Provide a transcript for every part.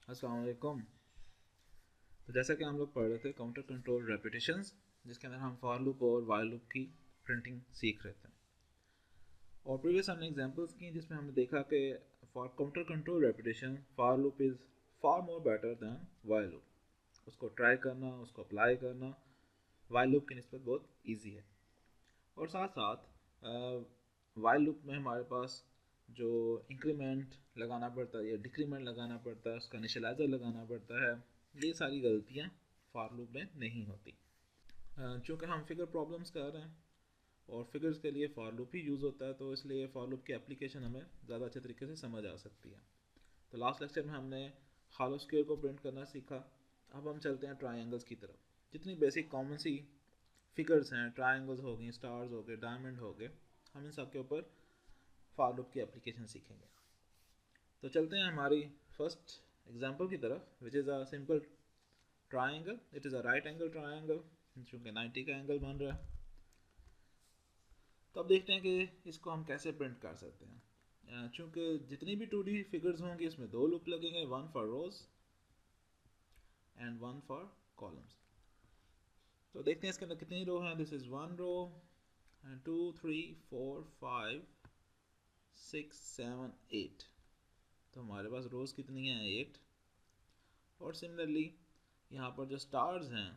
अस्सलाम वालेकुम। तो जैसा कि हम लोग पढ़ रहे थे काउंटर कंट्रोल रेपिटेशंस, जिसके अंदर हम फॉर लूप और वाइल लूप की प्रिंटिंग सीख रहे थे। और प्रीवियस हमने एग्जांपल्स की जिसमें हमने देखा कि for counter control repetition for loop is far more better than while loop. उसको ट्राई करना, उसको अप्लाई करना वाइल लूप की निस्बत बहुत ईजी है। और साथ साथ वाइल लूप में हमारे पास जो इंक्रीमेंट लगाना पड़ता है या डिक्रीमेंट लगाना पड़ता है, उसका इनिशियलाइजर लगाना पड़ता है, ये सारी गलतियाँ फॉर लूप में नहीं होती। चूँकि हम फिगर प्रॉब्लम्स कर रहे हैं और फिगर्स के लिए फॉर लूप ही यूज़ होता है, तो इसलिए फॉर लूप की एप्लीकेशन हमें ज़्यादा अच्छे तरीके से समझ आ सकती है। तो लास्ट लेक्चर में हमने हॉलो स्क्वायर को प्रिंट करना सीखा। अब हम चलते हैं ट्राइंगल्स की तरफ। जितनी बेसिक कॉमन सी फिगर्स हैं, ट्राइंगल्स हो गई, स्टार्स हो गए, डायमंड हो गए, हम इन सब के ऊपर फॉर लूप की एप्लीकेशन सीखेंगे। तो चलते हैं हमारी फर्स्ट एग्जांपल की तरफ, which is a simple triangle. It is a right angle triangle, चूँकि 90 का एंगल बन रहा है। तो अब देखते हैं कि इसको हम कैसे प्रिंट कर सकते हैं। चूँकि जितनी भी 2D फिगर्स होंगी इसमें दो लूप लगेंगे, one for rows and one for columns. तो देखते हैं इसके अंदर कितनी रो हैं। This is one row and 2 3 4 5 6 7 8। तो हमारे पास रोज कितनी हैं? 8। और सिमिलरली यहाँ पर जो स्टार्स हैं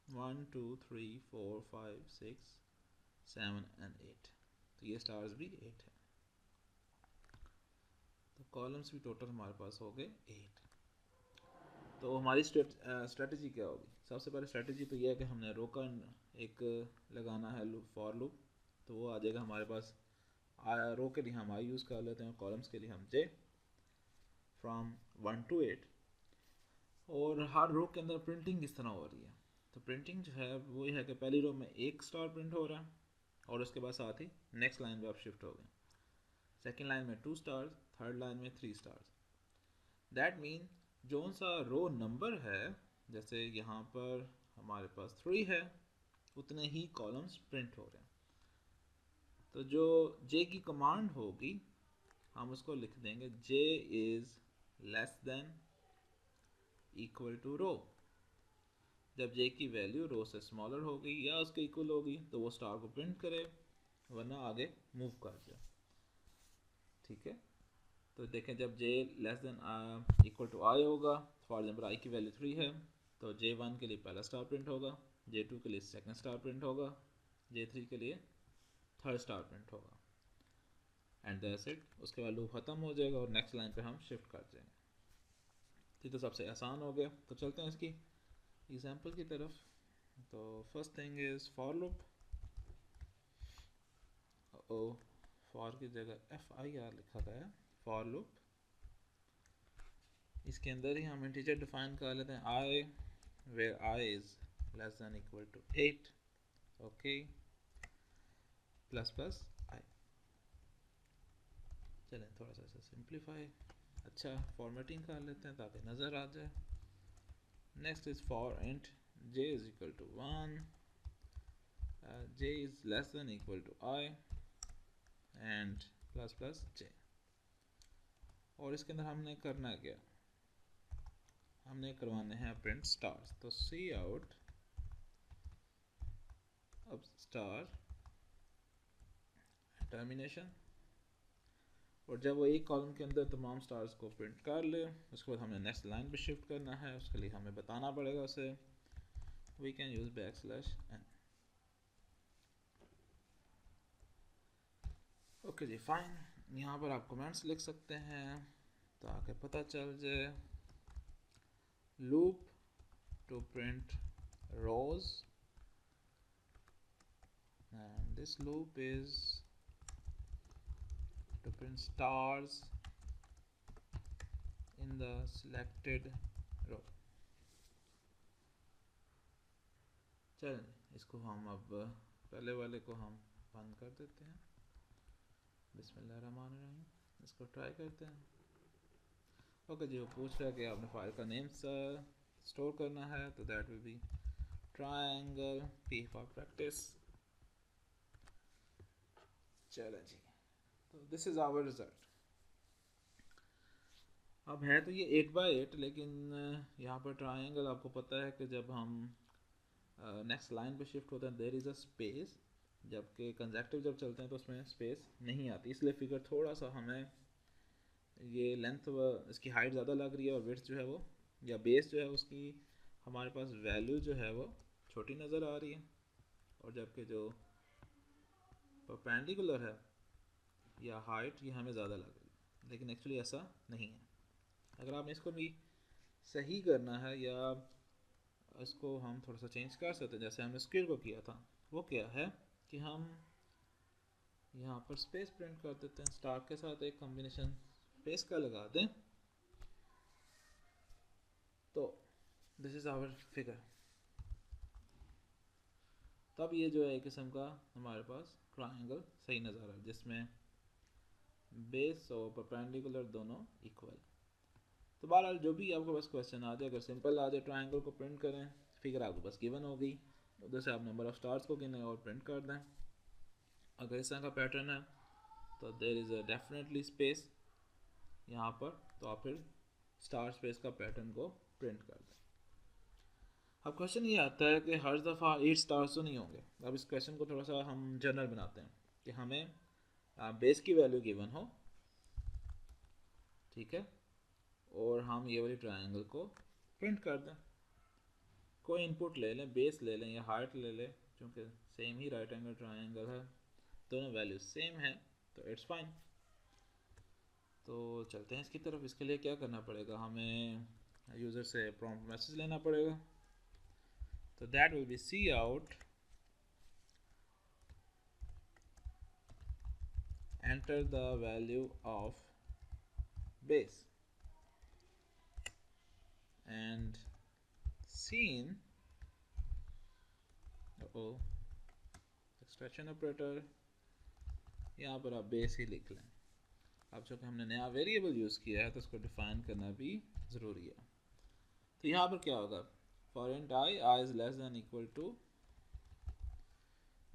1 2 3 4 5 6 7 एंड 8, तो ये स्टार्स भी 8 है। तो कॉलम्स भी टोटल हमारे पास हो गए 8। तो हमारी स्ट्रेटजी क्या होगी? सबसे पहले स्ट्रेटजी तो यह है कि हमने रो का एक लगाना है लूप, फॉर लूप। तो वो आ जाएगा हमारे पास। रो के लिए हम आई यूज़ कर लेते हैं, कॉलम्स के लिए हम जे, फ्रॉम 1 to 8। और हर रो के अंदर प्रिंटिंग किस तरह हो रही है? तो प्रिंटिंग जो है वो ये है कि पहली रो में एक स्टार प्रिंट हो रहा है और उसके बाद साथ ही नेक्स्ट लाइन पे आप शिफ्ट हो गए। सेकेंड लाइन में 2 स्टार्स, थर्ड लाइन में 3 स्टार्स। दैट मीन जो सा रो नंबर है, जैसे यहाँ पर हमारे पास 3 है, उतने ही कॉलम्स प्रिंट हो रहे हैं। तो जो जे की कमांड होगी हम उसको लिख देंगे j is less than equal to row. जब जे की वैल्यू रो से स्मॉलर होगी या उसके इक्वल होगी तो वो स्टार को प्रिंट करे, वरना आगे मूव कर जाए। ठीक है, तो देखें जब जे लेस देन इक्वल टू आई होगा, फॉर एग्जाम्पल आई की वैल्यू 3 है, तो J1 के लिए पहला स्टार प्रिंट होगा, J2 के लिए सेकंड स्टार प्रिंट होगा, J3 के लिए थर्ड स्टार प्रिंट होगा, एंड दैट्स इट। उसके बाद लूप ख़त्म हो जाएगा और नेक्स्ट लाइन पे हम शिफ्ट कर जाएंगे। तो सबसे आसान हो गया। तो चलते हैं इसकी एग्जांपल की तरफ। तो first thing is for loop. Oh, for की जगह FIR लिखा गया है, फॉर लूप। इसके अंदर ही हम इंटीजर डिफाइन कर लेते हैं i, where i is less than equal to 8, okay, plus plus i. चलें थोड़ा सा इसे सिंप्लीफाई, अच्छा फॉर्मेटिंग कर लेते हैं ताकि नज़र आ जाए। Next is for int j is equal to 1, j is less than equal to I and plus plus j। और इसके अंदर हमने करना क्या? हमने करवाने हैं प्रिंट स्टार्स। तो सी आउट अब स्टार टर्मिनेशन, और जब वो एक कॉलम के अंदर तमाम स्टार्स को प्रिंट कर ले, उसके बाद हमें नेक्स्ट लाइन पे शिफ्ट करना है। उसके लिए हमें बताना पड़ेगा उसे, we can use \n। Okay जी, फाइन। यहाँ पर आप कमेंट्स लिख सकते हैं ताकि पता चल जाए। Loop to print rows and this loop is to print stars in the selected row। चलें इसको हम अब पहले वाले को हम बंद कर देते हैं। बिस्मिल्लाहिर्रहमानिर्रहीम, इसको ट्राई करते हैं। ओके जी, वो पूछ रहा है कि आपने फाइल का नेम स्टोर करना है, तो that will B triangle P for practice. चलें जी, तो दिस इज़ आवर रिजल्ट। अब है तो ये 8 बाई 8, लेकिन यहाँ पर ट्राइंगल आपको पता है कि जब हम नेक्स्ट लाइन पे शिफ्ट होते हैं देयर इज़ अ स्पेस, जबकि कंसेक्टिव जब चलते हैं तो उसमें स्पेस नहीं आती, इसलिए फिगर थोड़ा सा हमें ये लेंथ इसकी हाइट ज़्यादा लग रही है और विड्थ जो है वो या बेस जो है उसकी हमारे पास वैल्यू जो है वो छोटी नज़र आ रही है, और जबकि जो परपेंडिकुलर है या हाइट ये हमें ज़्यादा लग रही है, लेकिन एक्चुअली ऐसा नहीं है। अगर आपने इसको भी सही करना है या इसको हम थोड़ा सा चेंज कर सकते हैं जैसे हमने स्क्वायर को किया था, वो क्या है कि हम यहाँ पर स्पेस प्रिंट कर देते हैं, स्टार के साथ एक कॉम्बिनेशन स्पेस का लगा दें, तो दिस इज़ आवर फिगर। तब ये जो है एक किस्म का हमारे पास ट्रायंगल सही नज़र आ रहा है जिसमें बेस और परपेंडिकुलर दोनों इक्वल। तो बहरहाल जो भी आपको बस क्वेश्चन आ जाए, अगर सिंपल आ जाए ट्रायंगल को प्रिंट करें, फिगर आपको बस गिवन हो गई, उधर से आप नंबर ऑफ स्टार्स को गिनें और प्रिंट कर दें। अगर इस तरह का पैटर्न है तो there is a definitely space यहाँ पर, तो आप फिर स्टार स्पेस का पैटर्न को प्रिंट कर दें। अब क्वेश्चन ये आता है कि हर दफ़ा 8 स्टार्स तो नहीं होंगे। अब इस क्वेश्चन को थोड़ा सा हम जनरल बनाते हैं कि हमें बेस की वैल्यू गिवन हो, ठीक है, और हम ये वाली ट्रायंगल को प्रिंट कर दें। कोई इनपुट ले लें, बेस ले लें या हाइट ले लें, क्योंकि सेम ही राइट एंगल ट्रायंगल है, दोनों वैल्यू सेम है, तो इट्स फाइन। तो चलते हैं इसकी तरफ। इसके लिए क्या करना पड़ेगा, हमें यूज़र से प्रॉम्प्ट मैसेज लेना पड़ेगा। तो that will be C out enter the value of base and scene extraction operator, यहाँ पर आप बेस ही लिख लें। अब चूँकि हमने नया वेरिएबल यूज़ किया है तो उसको डिफाइन करना भी ज़रूरी है। तो यहाँ पर क्या होगा, for int i is less than equal to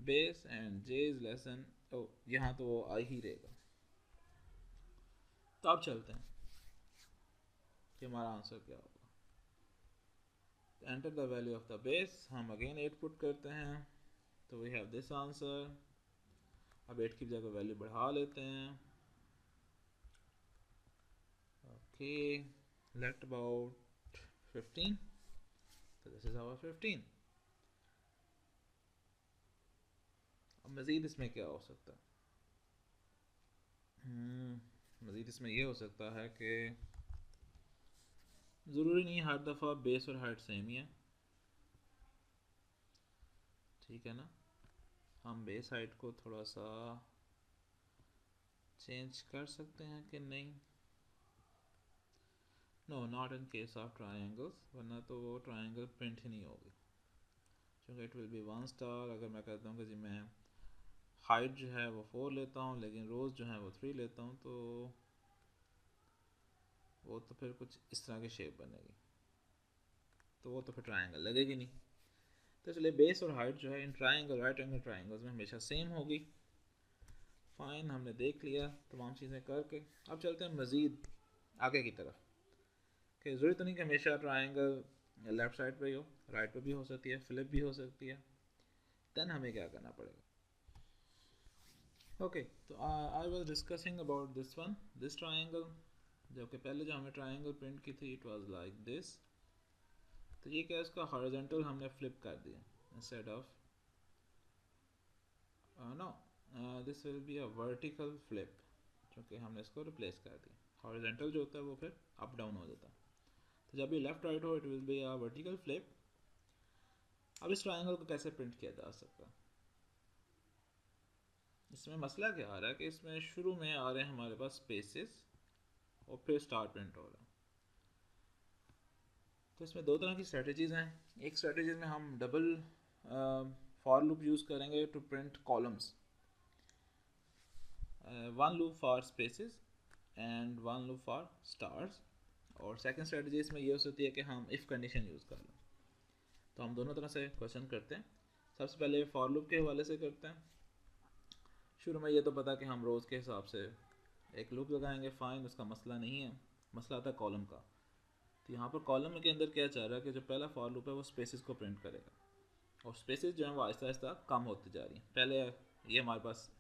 base and j is less than, ओ यहाँ तो वो आई ही रहेगा। तो अब चलते हैं कि हमारा आंसर क्या होगा। Enter the value of the base, हम अगेन 8 पुट करते हैं, तो वी हैव दिस आंसर। अब 8 की जगह वैल्यू बढ़ा लेते हैं, ओके लेट अबाउट 15, तो दिस इज आवर 15। अब मज़ीद इसमें क्या हो सकता है, मज़ीद इसमें ये हो सकता है कि ज़रूरी नहीं हर दफ़ा बेस और हाइट सेम ही है, ठीक है ना। हम बेस हाइट को थोड़ा सा चेंज कर सकते हैं कि नहीं, no not in case of triangles, वरना तो वो ट्रायंगल प्रिंट ही नहीं होगी, क्योंकि इट विल बी 1 स्टार। अगर मैं कहता हूँ कि जी मैं हाइट जो है वो 4 लेता हूँ लेकिन रोज़ जो है वो 3 लेता हूँ, तो वो तो फिर कुछ इस तरह की शेप बनेगी, तो वो तो फिर ट्रायंगल लगेगी नहीं। तो इसलिए बेस और हाइट जो है in triangle right angle triangles में हमेशा सेम होगी। फाइन, हमने देख लिया तमाम चीज़ें करके। अब चलते हैं मज़ीद आगे की तरफ कि ज़रूरी तो नहीं कि हमेशा ट्रायंगल लेफ़्ट साइड पे ही हो, राइट पे भी हो सकती है, फ्लिप भी हो सकती है। देन हमें क्या करना पड़ेगा, ओके तो I was discussing about this one, this triangle, जबकि पहले जो हमें ट्रायंगल प्रिंट की थी इट वाज लाइक दिस। तो ये क्या है, इसका हॉरिजॉन्टल हमने फ्लिप कर दिया, instead of no this will be a vertical flip, क्योंकि हमने इसको रिप्लेस कर दिया। हॉरिजॉन्टल जो होता है वो फिर अप डाउन हो जाता है, तो जब ये लेफ्ट राइट हो it will be a vertical flip. अब इस ट्रायंगल को कैसे प्रिंट किया जा सकता है, इसमें मसला क्या आ रहा है कि इसमें शुरू में आ रहे हैं हमारे पास स्पेसेस और फिर स्टार प्रिंट हो रहा है। तो इसमें दो तरह की स्ट्रेटजीज़ हैं। एक स्ट्रेटजीज में हम डबल फॉर लूप यूज़ करेंगे to print columns, one loop for spaces and one loop for stars, और सेकंड स्ट्रेटजी इसमें ये हो सकती है कि हम इफ़ कंडीशन यूज़ कर लें। तो हम दोनों तरह से क्वेश्चन करते हैं। सबसे पहले फॉर लूप के हवाले से करते हैं। शुरू में ये तो पता कि हम रोज़ के हिसाब से एक लूप लगाएंगे, फ़ाइन, उसका मसला नहीं है। मसला आता है कॉलम का। तो यहाँ पर कॉलम के अंदर क्या चाह रहा है कि जो पहला फॉर लूप है वो स्पेसिस को प्रिंट करेगा, और स्पेसिस जो है वो आहिस्ता आहिस्ता कम होती जा रही हैं। पहले ये हमारे पास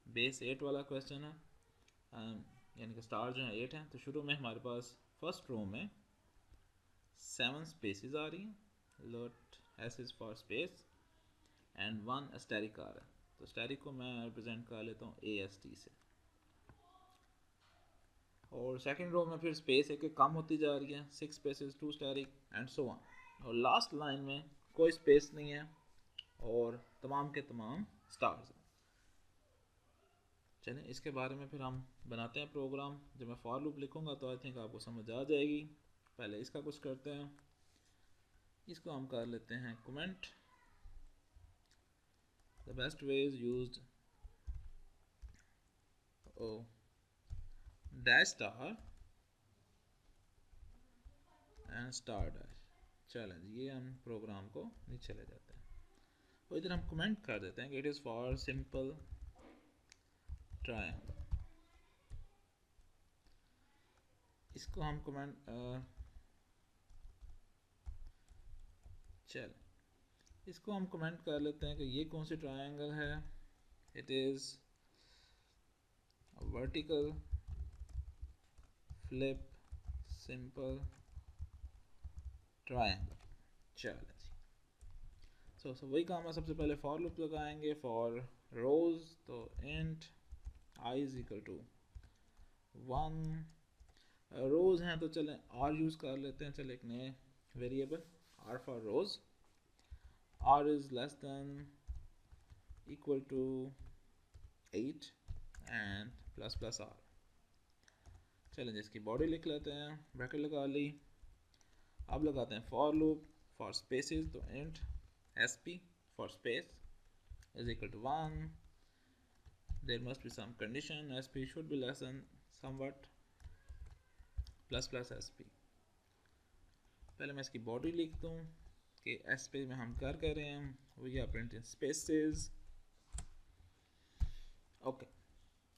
बेस 8 वाला क्वेश्चन है, यानी कि स्टार जो है 8 हैं, तो शुरू में हमारे पास फर्स्ट रो में 7 स्पेसिस आ रही हैं, lot s is for space and 1 asterisk आ रहा है। तो स्टेरिक को मैं रिप्रेजेंट कर लेता हूँ AST से, और सेकंड रो में फिर स्पेस एक एक कम होती जा रही है, 6 spaces 2 asterisk and so on, और लास्ट लाइन में कोई स्पेस नहीं है और तमाम के तमाम स्टार्स हैं। चलें इसके बारे में फिर हम बनाते हैं प्रोग्राम। जब मैं फॉर लूप लिखूंगा तो आई थिंक आपको समझ आ जाएगी। पहले इसका कुछ करते हैं, इसको हम कर लेते हैं comment. The best way is used dash star and star dash. चलें ये हम प्रोग्राम को नीचे ले जाते हैं, और इधर हम कमेंट कर देते हैं कि it is for simple triangle. इसको हम कमेंट चलें इसको हम कमेंट कर लेते हैं कि ये कौन सी ट्रायंगल है। It is vertical flip simple triangle. चलें जी, सो वही काम है। सबसे पहले फॉर लूप लगाएंगे फॉर रोज, तो int i is equal to 1। Rows हैं तो चलें आर यूज़ कर लेते हैं। चलें एक नए variable r for rows, r is less than equal to 8 and plus plus r. चलें जिसकी बॉडी लिख लेते हैं, ब्रैकेट लगा ली। अब लगाते हैं फॉर लूप फॉर स्पेसिस, तो int sp for space is equal to 1. There must be some condition, sp should be less than somewhat plus plus sp। पहले मैं इसकी बॉडी लिख दूँ कि sp में हम कर रहे हैं we are printing spaces। Okay,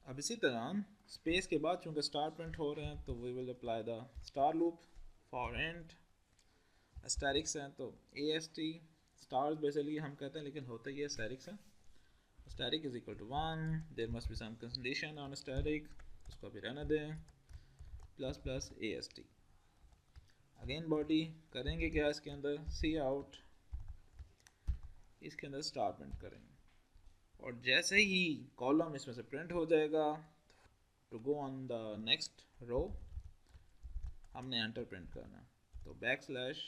अब इसी तरह स्पेस के बाद चूँकि स्टार प्रिंट हो रहे हैं तो we will apply the star loop for int asterisk हैं तो ast stars बेसिकली हम कहते हैं, लेकिन होता ही है asterisk है। Static is equal to 1, there must be some condition on static, उसको भी रहने दें, plus plus AST। Again body करेंगे क्या इसके अंदर, सी आउट, इसके अंदर स्टार प्रिंट करेंगे, और जैसे ही कॉलम इसमें से प्रिंट हो जाएगा to go on the next row हमने एंटर प्रिंट करना, तो बैकस्लैश।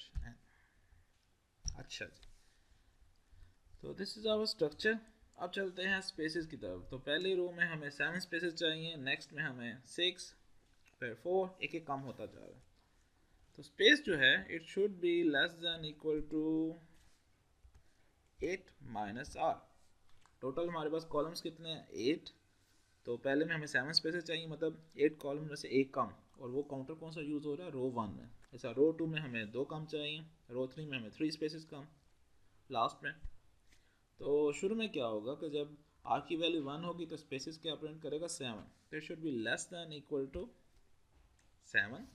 अच्छा जी, तो दिस इज आवर स्ट्रक्चर। अब चलते हैं स्पेसेस की तरफ। तो पहली रो में हमें 7 स्पेसेस चाहिए, नेक्स्ट में हमें 6, फिर 4, एक एक कम होता जा रहा है। तो स्पेस जो है it should be less than equal to 8 minus r. Total हमारे पास कॉलम्स कितने हैं, 8। तो पहले में हमें 7 स्पेसेस चाहिए, मतलब 8 कॉलम में से एक कम, और वो काउंटर कौन सा यूज़ हो रहा है, रो 1 में। ऐसा रो 2 में हमें 2 कम चाहिए, रो 3 में हमें 3 स्पेसेस कम लास्ट में। तो शुरू में क्या होगा कि जब आर की वैल्यू 1 होगी तो स्पेसिस क्या प्रिंट करेगा, 7। तो it should be less than equal to 7।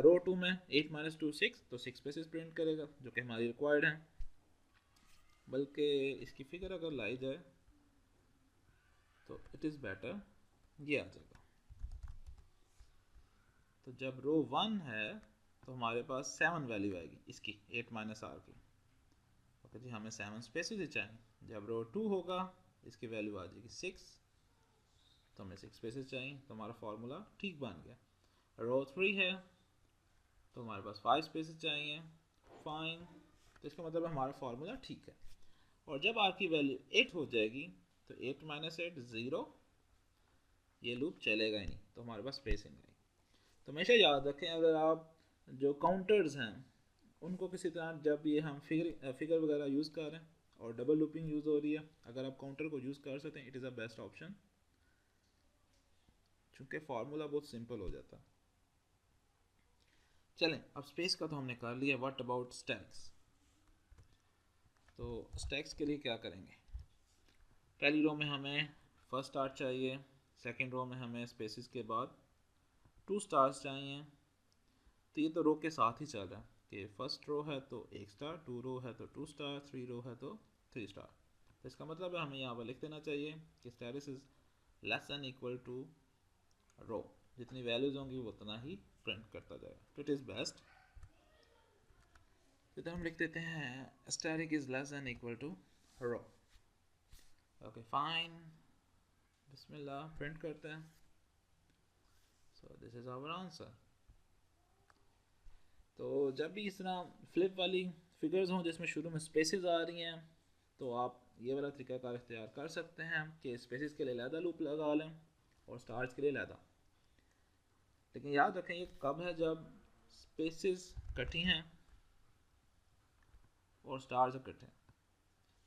Row 2 में 8 माइनस 2 6, तो 6 स्पेसिस प्रिंट करेगा जो कि हमारी रिक्वायर्ड है। बल्कि इसकी फिगर अगर लाई जाए तो इट इज़ बेटर, ये आ जाएगा। तो जब रो 1 है तो हमारे पास 7 वैल्यू आएगी इसकी, 8 माइनस आर की। ओके जी, हमें 7 स्पेसिस ही चाहिए। जब रो 2 होगा इसकी वैल्यू आ जाएगी 6, तो हमें 6 स्पेसिस चाहिए, तो हमारा फार्मूला ठीक बन गया। रो 3 है तो हमारे पास 5 स्पेसिस चाहिए, फाइन। तो इसका मतलब हमारा फार्मूला ठीक है। और जब आर की वैल्यू 8 हो जाएगी तो 8 माइनस 8 0, ये लूप चलेगा ही नहीं, तो हमारे पास स्पेसिंग आएगी। तो हमेशा याद रखें, अगर आप जो काउंटर्स हैं उनको किसी तरह, जब ये हम फिगर वगैरह यूज़ कर रहे हैं और डबल लूपिंग यूज़ हो रही है, अगर आप काउंटर को यूज़ कर सकते हैं it is a best option, चूँकि फार्मूला बहुत सिंपल हो जाता है। चलें, अब स्पेस का तो हमने कर लिया, व्हाट अबाउट स्टैक्स। तो स्टैक्स के लिए क्या करेंगे, पहली रो में हमें फर्स्ट स्टार चाहिए, सेकंड रो में हमें स्पेसिस के बाद 2 स्टार्स चाहिए, तो ये तो रो के साथ ही चल रहा है कि फर्स्ट रो है तो 1 स्टार, 2 रो है तो 2 स्टार, 3 रो है तो 3 स्टार। तो इसका मतलब है हमें यहाँ पर लिख देना चाहिए कि asterisk is less than equal to row, जितनी वैल्यूज होंगी वो उतना ही प्रिंट करता जाएगा। तो इट इज़ बेस्ट, तो हम लिख देते हैं static is less than equal to row. Okay fine, बिस्मिल्लाह, प्रिंट करते हैं। So this is our answer. तो जब भी इस तरह फ्लिप वाली फिगर्स हों जिसमें शुरू में स्पेसेस आ रही हैं, तो आप ये वाला तरीकाकार इख्तियार कर सकते हैं कि स्पेसेस के लिए अलहदा लूप लगा लें और स्टार्स के लिए अलहदा। लेकिन याद रखें ये कब है, जब स्पेसेस कटी हैं और स्टार्स इकट्ठे हैं,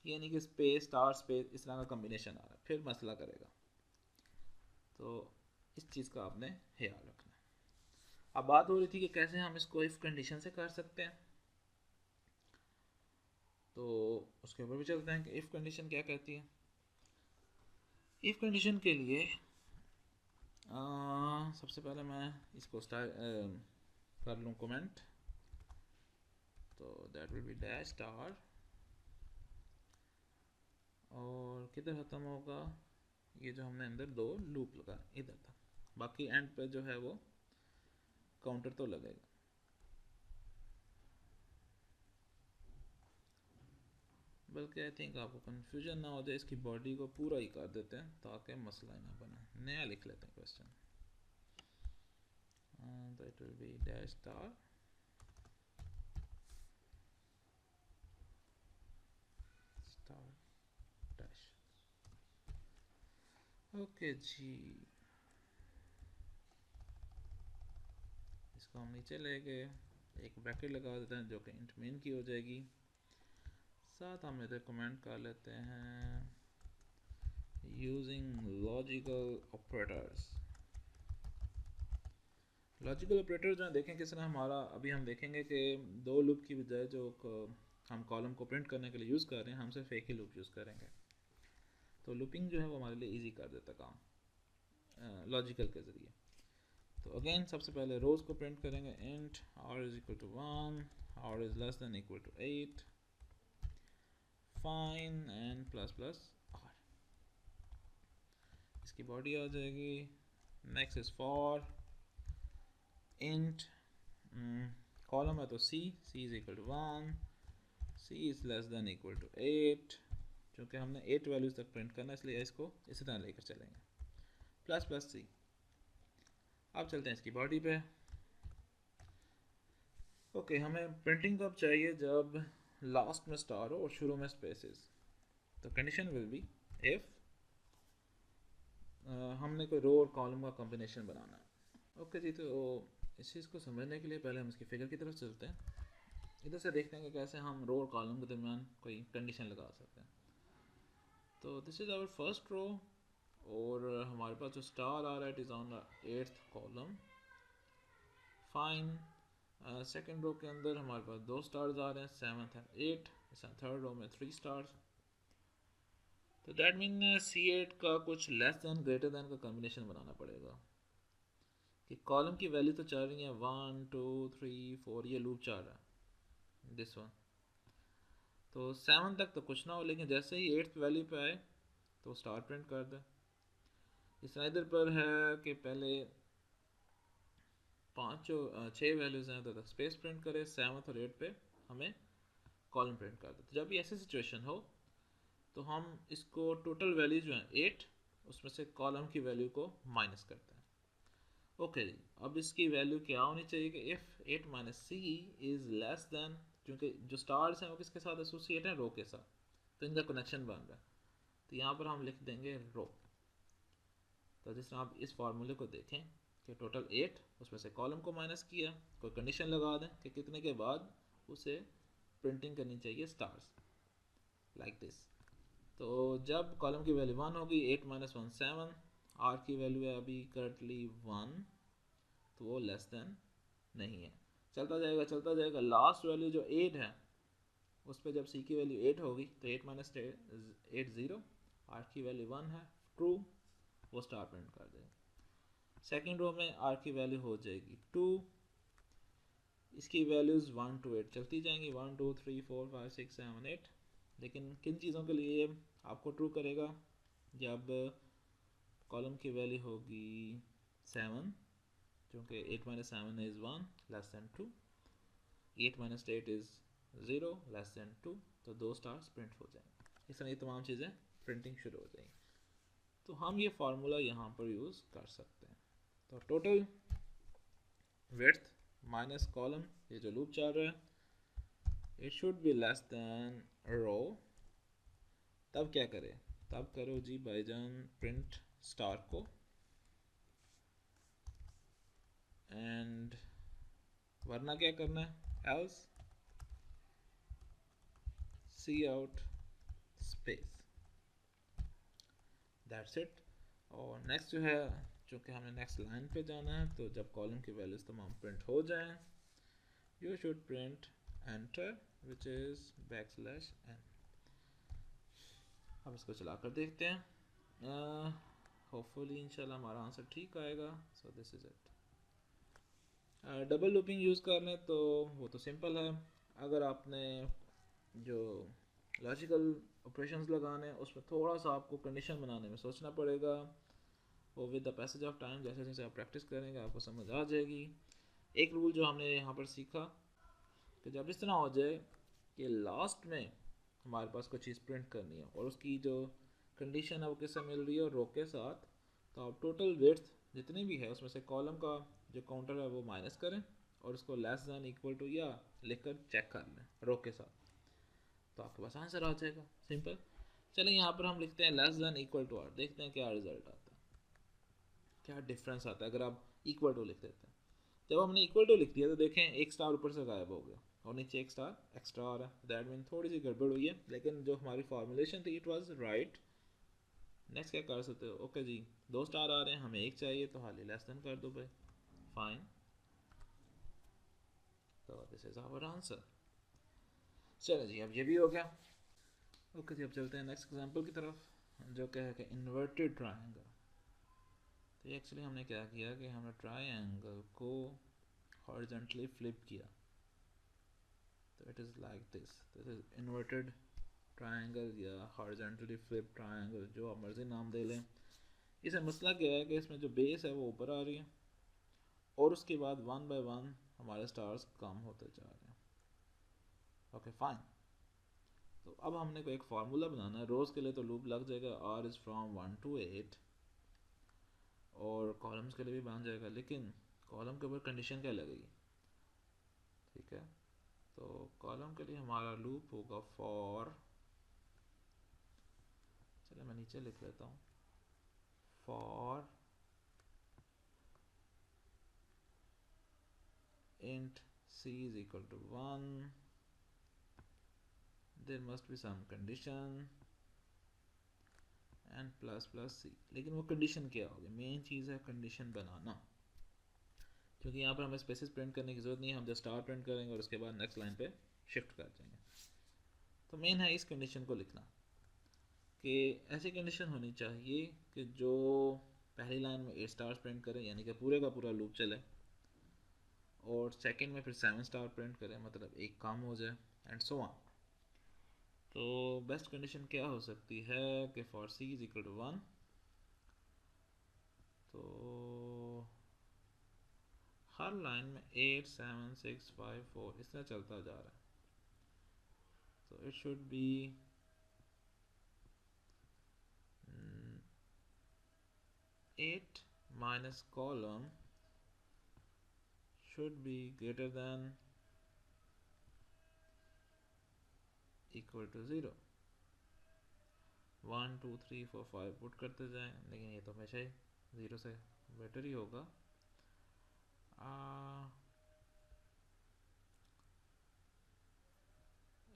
ये नहीं कि स्पेस स्टार स्पेस इस तरह का कम्बिनेशन आ रहा है, फिर मसला करेगा। तो इस चीज़ का आपने ख्याल रखना। अब बात हो रही थी कि कैसे हम इसको इफ़ कंडीशन से कर सकते हैं, तो उसके ऊपर भी चलते हैं कि इफ़ कंडीशन क्या कहती है। इफ़ कंडीशन के लिए सबसे पहले मैं इसको कर लूँ कमेंट, तो that will be dash star, और किधर ख़त्म होगा, ये जो हमने अंदर 2 लूप लगा इधर था, बाकी एंड पे जो है वो काउंटर तो लगेगा। बल्कि आई थिंक आपको कन्फ्यूजन ना हो जाए, इसकी बॉडी को पूरा ही कर देते हैं ताकि मसला ही ना बने। नया लिख लेते हैं क्वेश्चन, तो it will be dash star star dash. Okay ji, इसको हम नीचे ले गए, एक ब्रैकेट लगा देते हैं जो कि इंट मेन की हो जाएगी। साथ हम इधर कमेंट कर लेते हैं using logical operators. Logical operator जो देखें किस तरह हमारा, अभी हम देखेंगे कि 2 लूप की बजाय जो हम कॉलम को प्रिंट करने के लिए यूज़ कर रहे हैं, हम सिर्फ एक ही लूप यूज़ करेंगे। तो लूपिंग जो है वो हमारे लिए इजी कर देता काम लॉजिकल के ज़रिए। तो अगेन सबसे पहले रोज़ को प्रिंट करेंगे, int r is equal to 1, r is less than equal to 8, fine and plus plus r। इसकी बॉडी आ जाएगी, next is for int column है तो c is equal to 1, c is less than equal to 8, क्योंकि हमने 8 values तक print करना है इसलिए इसको इसी तरह लेकर चलेंगे, प्लस प्लस c। अब चलते हैं इसकी बॉडी पे। ओके हमें प्रिंटिंग कब चाहिए, जब लास्ट में स्टार हो और शुरू में स्पेसेस। तो कंडीशन विल बी इफ हमने कोई रो और कॉलम का कॉम्बिनेशन बनाना है। ओके जी, तो इस चीज़ को समझने के लिए पहले हम इसकी फिगर की तरफ चलते हैं। इधर से देखते हैं कि कैसे हम रो और कॉलम के दरमियान कोई कंडीशन लगा सकते हैं। तो this is our first row, और हमारे पास जो स्टार आ रहा है it is on 8th column, fine. Second row के अंदर हमारे पास 2 स्टार्स आ रहे हैं, 7th एंड 8, इस थर्ड रो में 3 स्टार्स। तो दैट मीन C8 का कुछ लेस दैन ग्रेटर दैन का कॉम्बिनेशन बनाना पड़ेगा कि कॉलम की वैल्यू तो चल रही है 1 2 3 4, ये लूप चल रहा है दिस वन, तो 7 तक तो कुछ ना हो, लेकिन जैसे ही 8th वैल्यू पे आए तो स्टार प्रिंट कर दे। इस इधर पर है कि पहले 6 वैल्यूज़ हैं तो स्पेस प्रिंट करे, 7th और 8th पे हमें कॉलम प्रिंट कर दे। तो जब भी ऐसी सिचुएशन हो तो हम इसको टोटल वैल्यू जो है 8, उसमें से कॉलम की वैल्यू को माइनस करते हैं। ओके जी, अब इसकी वैल्यू क्या होनी चाहिए कि if 8 minus c is less than, क्योंकि जो स्टार्स हैं वो किसके साथ एसोसिएट हैं, रो के साथ, तो इनका कनेक्शन बन रहा है। तो यहाँ पर हम लिख देंगे रो। तो जिस तरह आप इस फार्मूले को देखें कि टोटल 8, उसमें से कॉलम को माइनस किया, कोई कंडीशन लगा दें कि कितने के बाद उसे प्रिंटिंग करनी चाहिए स्टार्स, लाइक दिस। तो जब कॉलम की वैल्यू 1 होगी, 8 माइनस 1 7, आर की वैल्यू है अभी करंटली 1, तो वो लेस देन नहीं है। चलता जाएगा, लास्ट वैल्यू जो 8 है उस पर जब सी की वैल्यू 8 होगी तो 8 माइनस 8 0, आर की वैल्यू 1 है, ट्रू, वो स्टार प्रिंट कर देगा। सेकेंड रो में r की वैल्यू हो जाएगी 2, इसकी वैल्यूज़ 1 to 8 चलती जाएंगी, 1 2 3 4 5 6 7 8। लेकिन किन चीज़ों के लिए आपको ट्रू करेगा, जब कॉलम की वैल्यू होगी 7, क्योंकि 8 - 7 is 1 less than 2, 8 - 8 is 0 less than 2, तो 2 स्टार्स प्रिंट हो जाएंगे। इस तरह ये तमाम चीज़ें प्रिंटिंग शुरू हो जाएंगी। तो हम ये फार्मूला यहाँ पर यूज़ कर सकते हैं। तो टोटल विड्थ माइनस कॉलम, ये जो लूप चल रहा है, it should be less than row. तब क्या करें, तब करो जी भाईजान प्रिंट स्टार को, एंड वरना क्या करना है, else c out space, that's it. और नेक्स्ट जो है, चूँकि हमें नेक्स्ट लाइन पे जाना है, तो जब कॉलम की वैल्यूज तमाम प्रिंट हो जाएं, you should print enter which is \n। अब इसको चला कर देखते हैं, होपफुली इंशाल्लाह हमारा आंसर ठीक आएगा। सो this is it. Double looping use करने तो वो तो सिंपल है। अगर आपने जो लॉजिकल ऑपरेशंस लगाने हैं उसमें थोड़ा सा आपको कंडीशन बनाने में सोचना पड़ेगा, वो with the passage of time जैसे जैसे आप प्रैक्टिस करेंगे आपको समझ आ जाएगी। एक रूल जो हमने यहाँ पर सीखा कि जब इस तरह हो जाए कि लास्ट में हमारे पास कोई चीज़ प्रिंट करनी है और उसकी जो कंडीशन है वो किससे मिल रही है, रो के साथ, तो आप टोटल विड्थ जितनी भी है उसमें से कॉलम का जो काउंटर है वो माइनस करें और उसको लेस दैन इक्वल टू या लिखकर चेक कर लें रो के साथ, तो आपके पास आंसर आ जाएगा। सिंपल। चलें यहाँ पर हम लिखते हैं less than equal to r, देखते हैं क्या रिजल्ट आता है, क्या डिफरेंस आता है अगर आप इक्वल टू लिख देते हैं। जब हमने इक्वल टू लिख दिया तो देखें एक स्टार ऊपर से गायब हो गया और नीचे एक स्टार एक्स्ट्रा आ रहा है, दैट मीन थोड़ी सी गड़बड़ हुई है, लेकिन जो हमारी फॉर्मुलेशन थी इट वाज राइट। नेक्स्ट क्या कर सकते हो, ओके जी 2 स्टार आ रहे हैं, हमें एक चाहिए तो हाली लेस देन कर दो भाई, फाइन। तो दिस इज आवर आंसर। चलो जी अब ये भी हो गया। ओके जी अब चलते हैं नेक्स्ट एग्जांपल की तरफ, जो क्या है कि इन्वर्टेड ट्रायंगल। तो ये एक्चुअली हमने क्या किया कि हमने ट्रायंगल को हॉरिजॉन्टली फ्लिप किया, तो it is like this is inverted triangle या हॉरिजॉन्टली फ्लिप ट्रायंगल, जो आप मर्जी नाम दे लें। इसे मसला क्या है कि इसमें जो बेस है वो ऊपर आ रही है और उसके बाद 1 by 1 हमारे स्टार्स कम होते जा रहे हैं। Okay fine. तो अब हमने को एक फार्मूला बनाना है, रोज़ के लिए तो लूप लग जाएगा r इज़ फ्रॉम 1 to 8 और कॉलम्स के लिए भी बन जाएगा, लेकिन कॉलम के ऊपर कंडीशन क्या लगेगी, ठीक है। तो कॉलम के लिए हमारा लूप होगा फॉर, चलिए मैं नीचे लिख लेता हूँ, for int c is equal to 1, there must be some condition and plus plus c। लेकिन वो कंडीशन क्या होगी, मेन चीज़ है कंडीशन बनाना, क्योंकि यहाँ पर हमें स्पेसिस प्रिंट करने की ज़रूरत नहीं है, हम जस्ट स्टार प्रिंट करेंगे और उसके बाद नेक्स्ट लाइन पे शिफ्ट कर जाएंगे। तो मेन है इस कंडीशन को लिखना कि ऐसी कंडीशन होनी चाहिए कि जो पहली लाइन में 8 स्टार्स प्रिंट करें, यानी कि पूरे का पूरा लूप चले, और सेकंड में फिर 7 स्टार प्रिंट करें, मतलब एक काम हो जाए, एंड सो ऑन। तो बेस्ट कंडीशन क्या हो सकती है कि for c is equal to 1, तो हर लाइन में 8 7 6 5 4 इस तरह चलता जा रहा है, तो it should B 8 minus column should be greater than equal to 0। 1 2 3 4 5 put करते जाएं, लेकिन ये तो हमेशा ही 0 से बेटर ही होगा।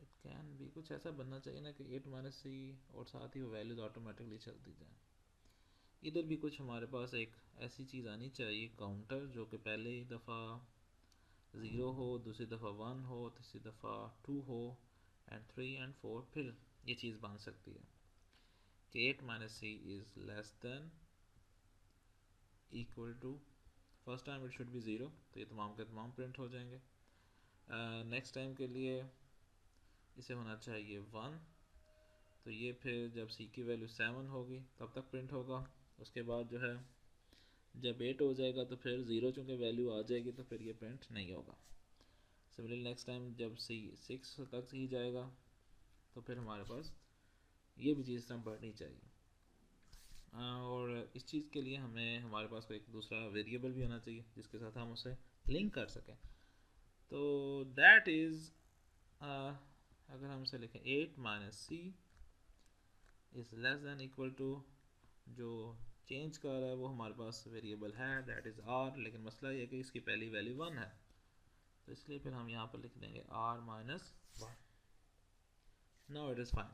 इट कैन भी कुछ ऐसा बनना चाहिए ना कि 8 - c और साथ ही वो वैल्यूज ऑटोमेटिकली चलती जाए। इधर भी कुछ हमारे पास एक ऐसी चीज़ आनी चाहिए, काउंटर, जो कि पहले दफ़ा 0 हो, दूसरी दफ़ा 1 हो, तीसरी दफ़ा 2 हो, एंड 3 एंड 4 फिर ये चीज़ बन सकती है कि 8 - c is less than equal to, first time it should be zero, तो ये तमाम के तमाम प्रिंट हो जाएंगे। नेक्स्ट टाइम के लिए इसे होना चाहिए 1, तो ये फिर जब सी की वैल्यू 7 होगी तब तक प्रिंट होगा। उसके बाद जो है जब 8 हो जाएगा तो फिर 0 चूँकि वैल्यू आ जाएगी तो फिर ये प्रिंट नहीं होगा। सिमिलरली नेक्स्ट टाइम जब सी 6 तक ही जाएगा तो फिर हमारे पास ये भी चीज़ हम पढ़नी चाहिए। और इस चीज़ के लिए हमें हमारे पास कोई एक दूसरा वेरिएबल भी होना चाहिए जिसके साथ हम उसे लिंक कर सकें। तो दैट इज़ अगर हम इसे लिखें 8 minus c is less than equal to, जो चेंज कर रहा है वो हमारे पास वेरिएबल है दैट इज़ आर, लेकिन मसला ये है कि इसकी पहली वैल्यू 1 है, तो इसलिए फिर हम यहाँ पर लिख देंगे r minus 1। Now it is fine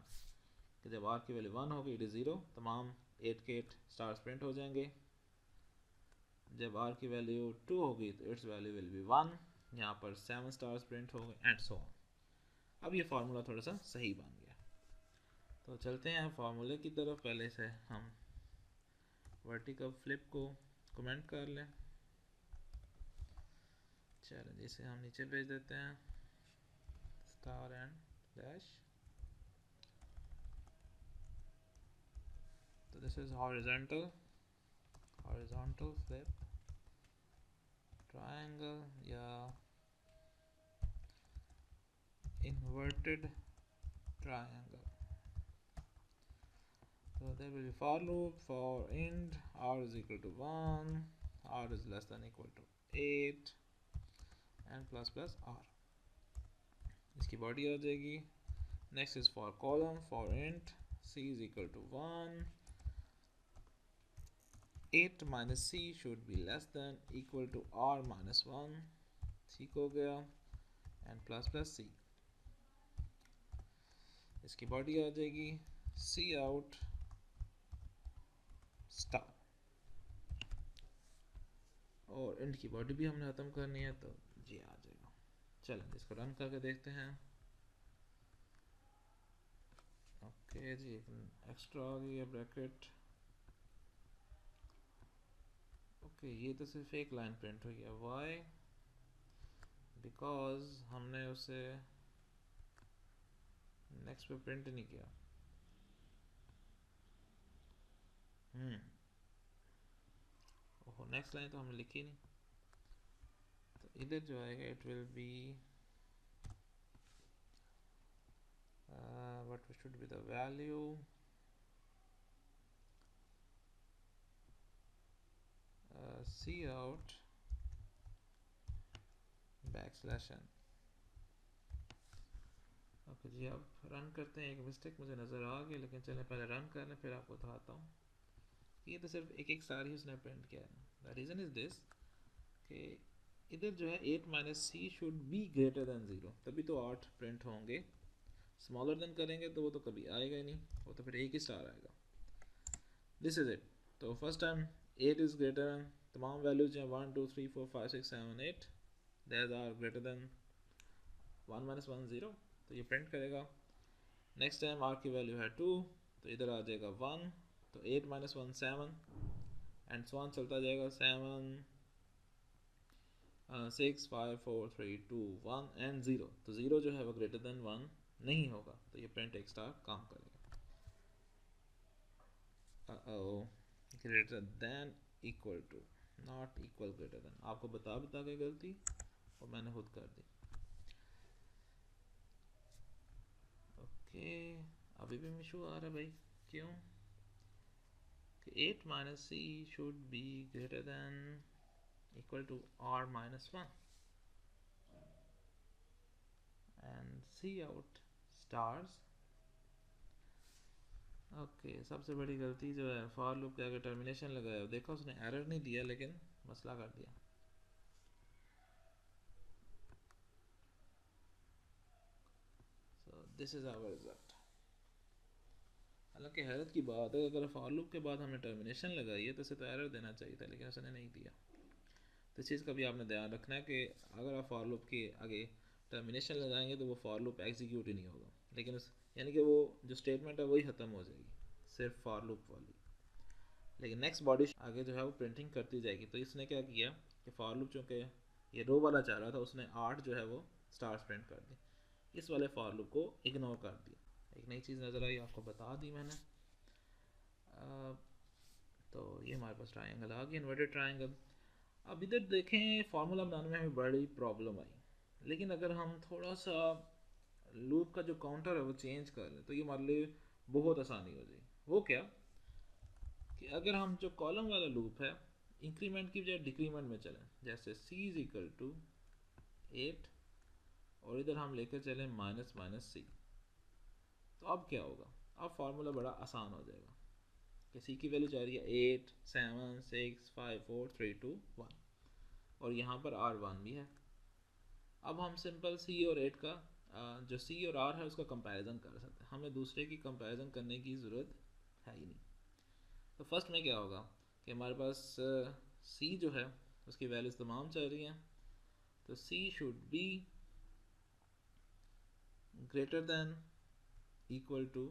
कि जब आर की वैल्यू 1 होगी इट इज़ 0, तमाम 8 के 8 स्टार्स प्रिंट हो जाएंगे। जब आर की वैल्यू 2 होगी तो इट्स वैल्यू विल बी 1, यहाँ पर 7 स्टार्स प्रिंट हो गए एंड सो ऑन। अब ये फार्मूला थोड़ा सा सही बन गया, तो चलते हैं फार्मूले की तरफ। पहले से हम वर्टिकल फ्लिप को कमेंट कर लें, चलें इसे हम नीचे भेज देते हैं, स्टार एंड डैश। तो this is horizontal flip triangle या inverted triangle. So there will be for loop for int r is equal to 1, r is less than equal to 8 and plus plus r, इसकी body आ जाएगी। Next is for column for int c is equal to 1, 8 minus c should be less than equal to r minus 1, ठीक हो गया, and plus plus c, इसकी body आ जाएगी सी out star, और इंट की बॉडी भी हमने ख़त्म करनी है तो जी आ जाएगा। चलें इसको रन करके देखते हैं। ओके जी, एक्स्ट्रा आ गई है ब्रैकेट। ओके ये तो सिर्फ एक लाइन प्रिंट हुई है, वाई, बिकॉज हमने उसे नेक्स्ट पे प्रिंट नहीं किया। ओहो, नेक्स्ट लाइन तो हमने लिखी नहीं, तो इधर जो आएगा it will be what should be the value, c out \n। Okay ji, अब रन करते हैं। एक मिस्टेक मुझे नज़र आ गई, लेकिन चलें पहले रन कर लें फिर आपको दिखाता हूँ। ये तो सिर्फ एक एक स्टार ही उसने प्रिंट किया है। द रीज़न इज़ दिस कि इधर जो है 8 minus c should be greater than 0, तभी तो 8 प्रिंट होंगे। स्मॉलर देन करेंगे तो वो तो कभी आएगा ही नहीं, वो तो फिर एक ही स्टार आएगा। This is it. तो first time 8 is greater than, तमाम वैल्यूज हैं 1 2 3 4 5 6 7 8 that are greater than 1 minus 1 0, तो ये प्रिंट करेगा। नेक्स्ट टाइम आर की वैल्यू है 2, तो इधर आ जाएगा 1, तो 8 माइनस 1 7 एंड सो ऑन चलता जाएगा, 7 6 5 4 3 2 1 एंड 0, तो 0 जो है वो ग्रेटर देन 1 नहीं होगा, तो ये प्रिंट एक स्टार काम करेगा। Greater than equal to, not equal greater than, आपको बता के गलती और मैंने खुद कर दी। ओके अभी भी इशू आ रहा है भाई, क्यों? 8 minus c should be greater than equal to r minus 1 and c out stars. Okay सबसे बड़ी गलती जो है, फॉर लूप के आगे टर्मिनेशन लगाया, देखा उसने एरर नहीं दिया लेकिन मसला कर दिया। So this is our result. हालांकि हैरत की बात है, अगर फॉर लूप के बाद हमने टर्मिनेशन लगाई है तो इसे तो एरर देना चाहिए था, लेकिन उसने नहीं दिया। तो इस चीज़ का भी आपने ध्यान रखना है कि अगर आप फॉर लूप के आगे टर्मिनेशन लगाएंगे तो वो फॉर लूप एग्जीक्यूट ही नहीं होगा, लेकिन उस यानी कि वो जो स्टेटमेंट है वही ख़त्म हो जाएगी, सिर्फ फॉर लूप वाली। लेकिन नेक्स्ट बॉडी आगे जो है वो प्रिंटिंग करती जाएगी। तो इसने क्या किया कि फॉर लूप चूँकि ये रो वाला चाह रहा था, उसने 8 जो है वो स्टार्स प्रिंट कर दी, इस वाले फॉर लूप को इग्नोर कर दिया। एक नई चीज़ नज़र आई, आपको बता दी मैंने। तो ये हमारे पास ट्रायंगल आ गया, इन्वर्टेड ट्रायंगल। अब इधर देखें फार्मूला बनाने में हमें बड़ी प्रॉब्लम आई, लेकिन अगर हम थोड़ा सा लूप का जो काउंटर है वो चेंज कर लें तो ये हमारे लिए बहुत आसानी हो जाएगी। वो क्या कि अगर हम जो कॉलम वाला लूप है इंक्रीमेंट की बजाय डिक्रीमेंट में चलें, जैसे c इज इक्वल टू 8 और इधर हम लेकर चलें माइनस माइनस सी, तो अब क्या होगा, अब फार्मूला बड़ा आसान हो जाएगा कि c की वैल्यू जा रही है 8 7 6 5 4 3 2 1 और यहाँ पर r1 भी है। अब हम सिंपल c और 8 का जो c और r है उसका कंपैरिजन कर सकते हैं, हमें दूसरे की कंपैरिजन करने की ज़रूरत है ही नहीं। तो फर्स्ट में क्या होगा कि हमारे पास c जो है उसकी वैल्यूज़ तमाम चल रही हैं, तो c should be greater than equal to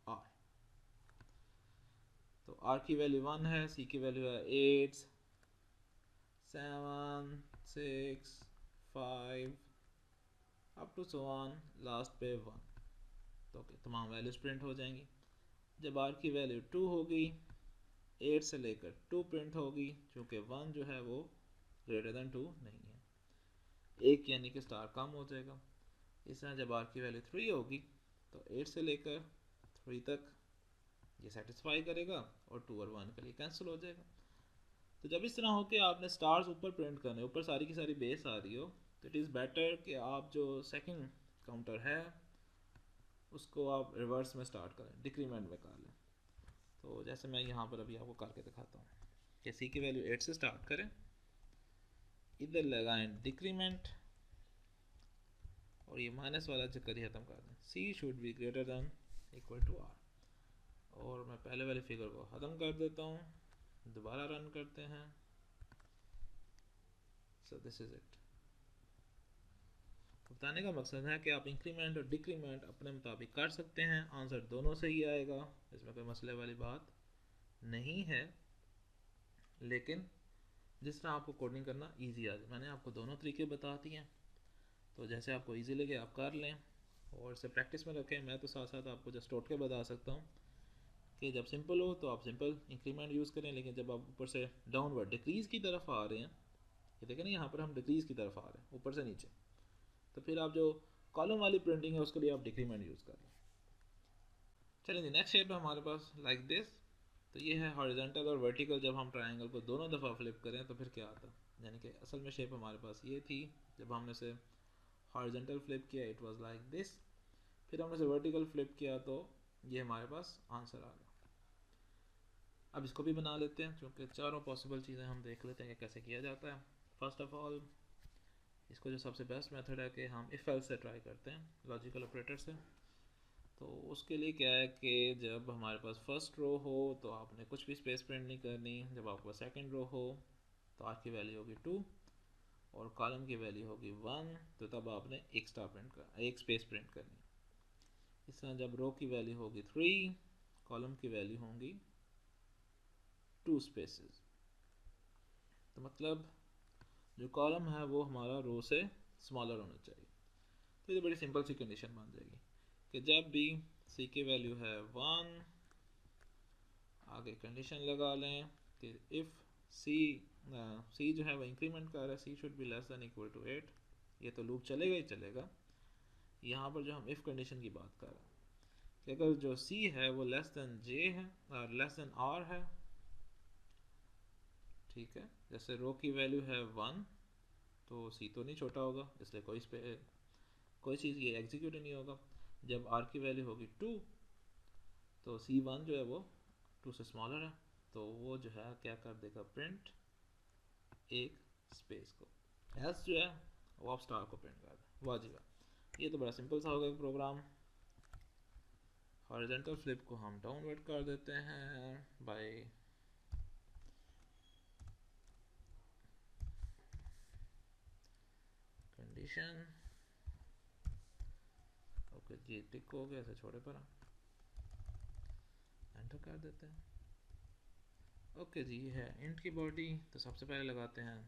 r। तो r की वैल्यू 1 है, c की वैल्यू है 8 7 6 5 up to so on last पे 1। तो तमाम वैल्यूज प्रिंट हो जाएंगी। जब r की वैल्यू 2 होगी 8 से लेकर 2 प्रिंट होगी, क्योंकि 1 जो है वो ग्रेटर दैन 2 नहीं है, एक यानी कि स्टार कम हो जाएगा। इस तरह जब r की वैल्यू 3 होगी तो 8 से लेकर 3 तक ये सेटिस्फाई करेगा और 2 और 1 के लिए कैंसिल हो जाएगा। तो जब इस तरह हो कि आपने स्टार्स ऊपर प्रिंट करने, ऊपर सारी की सारी बेस आ रही हो, तो इट इज़ बेटर कि आप जो सेकंड काउंटर है उसको आप रिवर्स में स्टार्ट करें, डिक्रीमेंट में कर लें। तो जैसे मैं यहाँ पर अभी आपको करके दिखाता हूँ कि सी की वैल्यू 8 से स्टार्ट करें, इधर लगाएं डिक्रीमेंट और ये माइनस वाला चक्कर ही ख़त्म कर दें। C should be greater than equal to r, और मैं पहले वाली फिगर को ख़त्म कर देता हूँ, दोबारा रन करते हैं। So this is it. बताने का मकसद है कि आप इंक्रीमेंट और डिक्रीमेंट अपने मुताबिक कर सकते हैं, आंसर दोनों सही आएगा, इसमें कोई मसले वाली बात नहीं है। लेकिन जिस तरह आपको कोडिंग करना इजी आ जाए, मैंने आपको दोनों तरीके बता दिए हैं, तो जैसे आपको इजी लगे आप कर लें और इसे प्रैक्टिस में रखें। मैं तो साथ साथ आपको जस्ट टोट के बता सकता हूँ कि जब सिंपल हो तो आप सिंपल इंक्रीमेंट यूज़ करें, लेकिन जब आप ऊपर से डाउनवर्ड डिक्रीज़ की तरफ आ रहे हैं, ये देखें ना यहाँ पर हम डिक्रीज़ की तरफ आ रहे हैं ऊपर से नीचे, तो फिर आप जो कॉलम वाली प्रिंटिंग है उसके लिए आप डिक्रीमेंट यूज़ कर लें। चलिए जी, नेक्स्ट शेप है हमारे पास लाइक दिस। तो ये है हॉरिजॉन्टल और वर्टिकल। जब हम ट्रायंगल को दोनों दफ़ा फ्लिप करें तो फिर क्या आता है, यानी कि असल में शेप हमारे पास ये थी, जब हमने से हॉरिजॉन्टल फ्लिप किया इट वाज लाइक दिस, फिर हमने से वर्टिकल फ्लिप किया तो ये हमारे पास आंसर आ गया। अब इसको भी बना लेते हैं, क्योंकि चारों पॉसिबल चीज़ें हम देख लेते हैं कि कैसे किया जाता है। फर्स्ट ऑफ ऑल इसको जो सबसे बेस्ट मेथड है कि हम इफ़ एल्स से ट्राई करते हैं, लॉजिकल ऑपरेटर से। तो उसके लिए क्या है कि जब हमारे पास फर्स्ट रो हो तो आपने कुछ भी स्पेस प्रिंट नहीं करनी, जब आपके पास सेकंड रो हो तो आर की वैल्यू होगी 2 और कॉलम की वैल्यू होगी 1, तो तब आपने एक स्टार प्रिंट कर एक स्पेस प्रिंट करनी। इस तरह जब रो की वैल्यू होगी 3, कॉलम की वैल्यू होंगी 2 स्पेसेस, तो मतलब जो कॉलम है वो हमारा रो से स्मॉलर होना चाहिए। तो ये बड़ी सिंपल सी कंडीशन बन जाएगी कि जब भी सी की वैल्यू है 1, आगे कंडीशन लगा लें कि इफ़ सी जो है वो इंक्रीमेंट कर रहा है, c should be less than equal to 8, ये तो लूप चलेगा ही चलेगा। यहाँ पर जो हम इफ़ कंडीशन की बात कर रहे हैं कि अगर जो सी है वो लेस दैन जे है और लेस दैन आर है, ठीक है, जैसे रो की वैल्यू है 1 तो सी तो नहीं छोटा होगा, इसलिए कोई चीज़ ये एग्जीक्यूट नहीं होगा। जब आर की वैल्यू होगी 2 तो C1 जो है वो 2 से स्मॉलर है, तो वो जो है क्या कर देगा, प्रिंट एक स्पेस को, एल्स जो है वो आप स्टार को प्रिंट कर दें। वाह जी वाह, ये तो बड़ा सिंपल सा होगा प्रोग्राम। हॉरिजॉन्टल फ्लिप को हम डाउनवर्ड कर देते हैं बाय कंडीशन। ओके जी, टिक हो गया, इसे छोड़े पर एंटर कर देते हैं। ओके जी, ये है इंट की बॉडी। तो सबसे पहले लगाते हैं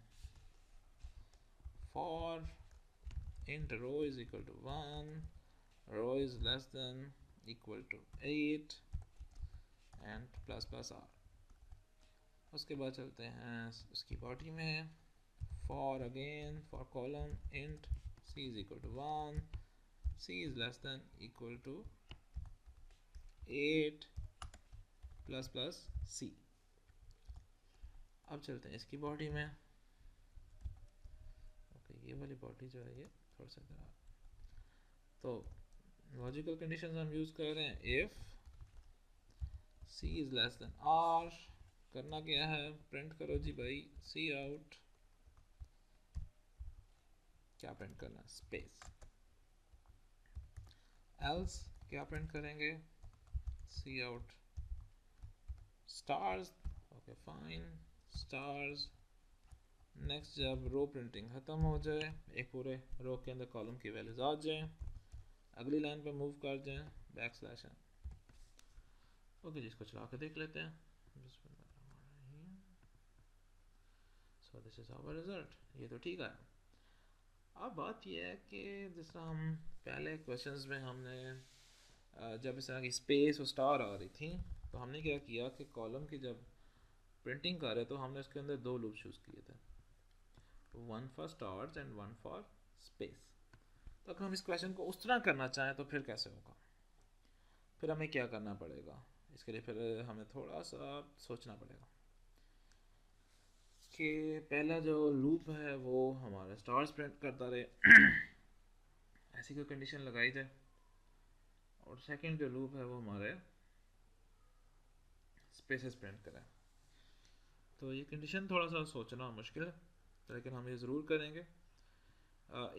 for int row is equal to 1, row is less than equal to 8 and plus plus r. उसके बाद चलते हैं उसकी बॉडी में, for again for column int c is equal to 1, c is less than equal to 8 plus plus c. अब चलते हैं इसकी बॉडी में। ओके, ये वाली बॉडी जो है ये थोड़ा सा इधर। तो लॉजिकल कंडीशंस हम यूज़ कर रहे हैं, if c is less than r. करना क्या है, प्रिंट करो जी भाई सी आउट। क्या प्रिंट करना है, स्पेस। एल्स क्या प्रिंट करेंगे, c out stars. Okay fine, stars. Next जब रो प्रिंटिंग ख़त्म हो जाए, एक पूरे रो के अंदर कॉलम की वैल्यूज आ जाए, अगली लाइन पे मूव कर जाएं, बैक स्लैश है। ओके, जिसको चला के देख लेते हैं। So this is our result. ये तो ठीक है। अब बात यह है कि जिस तरह हम पहले क्वेश्चंस में हमने जब इस तरह की स्पेस और स्टार आ रही थी, तो हमने क्या किया कि कॉलम की जब प्रिंटिंग कर रहे तो हमने उसके अंदर दो लूप चूज़ किए थे, one for stars and one for space. तो अगर हम इस क्वेश्चन को उस तरह करना चाहें तो फिर कैसे होगा, फिर हमें क्या करना पड़ेगा, इसके लिए फिर हमें थोड़ा सा सोचना पड़ेगा कि पहला जो लूप है वो हमारा स्टार्स प्रिंट करता रहे ऐसी कोई कंडीशन लगाई जाए, और सेकंड जो लूप है वो हमारे स्पेसेस प्रिंट करें। तो ये कंडीशन थोड़ा सा सोचना मुश्किल है, लेकिन हम ये ज़रूर करेंगे।